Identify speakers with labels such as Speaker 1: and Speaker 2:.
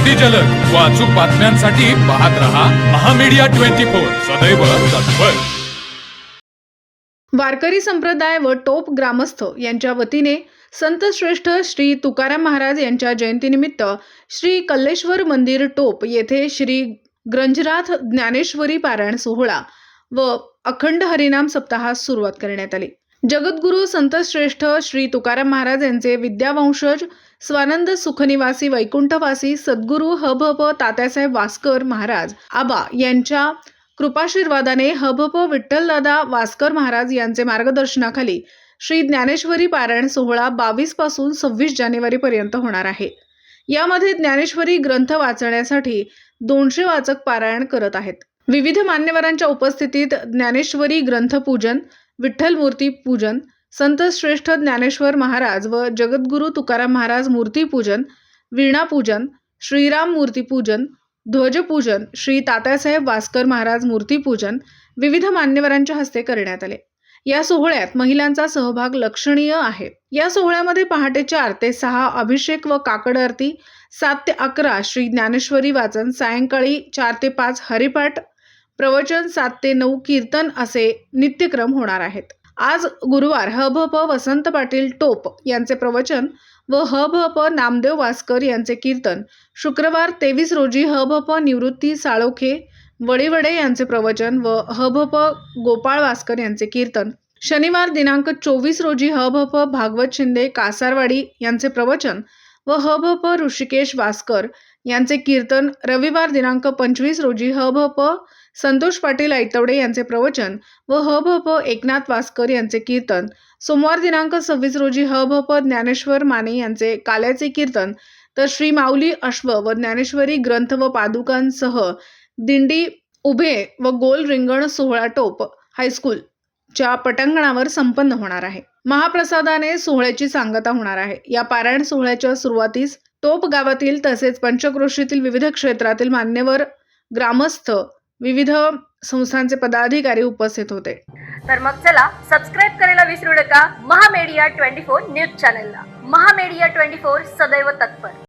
Speaker 1: अगदी जलद व अचूक बातम्यांसाठी पाहत रहा महामीडिया 24 सदैव तत्पर।
Speaker 2: वारकरी संप्रदाय व टोप ग्रामस्थ यांच्या वतीने संत श्रेष्ठ श्री तुकाराम महाराज यांच्या जयंतीनिमित्त श्री कल्लेश्वर मंदिर टोप येथे श्री ग्रंजनाथ ज्ञानेश्वरी पारायण सोहळा व अखंड हरिनाम सप्ताहास सुरुवात करण्यात आली। जगद्गुरु संत श्रेष्ठ श्री तुकाराम महाराज यांचे विद्यावंशज स्वानंद सुखनिवासी वैकुंठवासी सद्गुरु हभप तात्यासाहेब वास्कर महाराज आबा यांच्या कृपाशीर्वादाने हभप विठ्ठलदादा वास्कर महाराज यांचे मार्गदर्शनाखाली श्री ज्ञानेश्वरी पारायण सोहळा 22 पासून 26 जानेवारी पर्यंत होणार आहे। यामध्ये ज्ञानेश्वरी ग्रंथ वाचण्यासाठी 200 वाचक पारायण करत आहेत। विविध मान्यवरांच्या उपस्थितीत ज्ञानेश्वरी ग्रंथपूजन, विठ्ठल मूर्ती पूजन, संत श्रेष्ठ ज्ञानेश्वर महाराज व जगद्गुरु तुकाराम महाराज मूर्ती पूजन, वीणा पूजन, श्रीराम मूर्ती पूजन, ध्वजपूजन, श्री तात्यासाहेब वास्कर महाराज मूर्ती पूजन विविध मान्यवरांच्या हस्ते करण्यात आले। या सोहळ्यात महिलांचा सहभाग लक्षणीय आहे। या सोहळ्यामध्ये पहाटे 4 ते 6 अभिषेक व काकड आरती, 7 ते 11 श्री ज्ञानेश्वरी वाचन, सायंकाळी 4 ते 5 हरिपाठ, प्रवचन, 7 ते 9 कीर्तन असे नित्यक्रम होणार आहेत। आज गुरुवार हभप वसंत पाटील टोप यांचे प्रवचन व हभप नामदेव वास्कर यांचे कीर्तन, शुक्रवार 23 रोजी हभप निवृत्ती साळोखे वडीवडे यांचे प्रवचन व हभप गोपाळ वास्कर यांचे कीर्तन, शनिवार दिनांक 24 रोजी हभप भागवत शिंदे कासारवाडी यांचे प्रवचन व हभप ऋषिकेश वास्कर यांचे कीर्तन, रविवार दिनांक 25 रोजी हभप संतोष पाटील ऐतवडे यांचे प्रवचन व हभप एकनाथ वास्कर यांचे कीर्तन, सोमवार दिनांक 26 रोजी हभप ज्ञानेश्वर माने यांचे काल्याचे कीर्तन, तर श्री माऊली अश्व व ज्ञानेश्वरी ग्रंथ व पादुकांसह दिंडी उभे व गोल रिंगण सोहळा टोप हायस्कूल च्या पटांगणावर संपन्न होणार आहे। महाप्रसादाने सोहळ्याची सांगता होणार आहे। या पारायण सोहळ्याच्या सुरुवातीस टोप गावातील तसेच पंचक्रोशीतील विविध क्षेत्रातील मान्यवर, ग्रामस्थ, विविध संस्थांचे पदाधिकारी उपस्थित होते।
Speaker 3: तर मग चला सबस्क्राइब करायला विसरू नका महामीडिया 24 न्यूज चॅनलला। महामीडिया 24 सदैव तत्पर।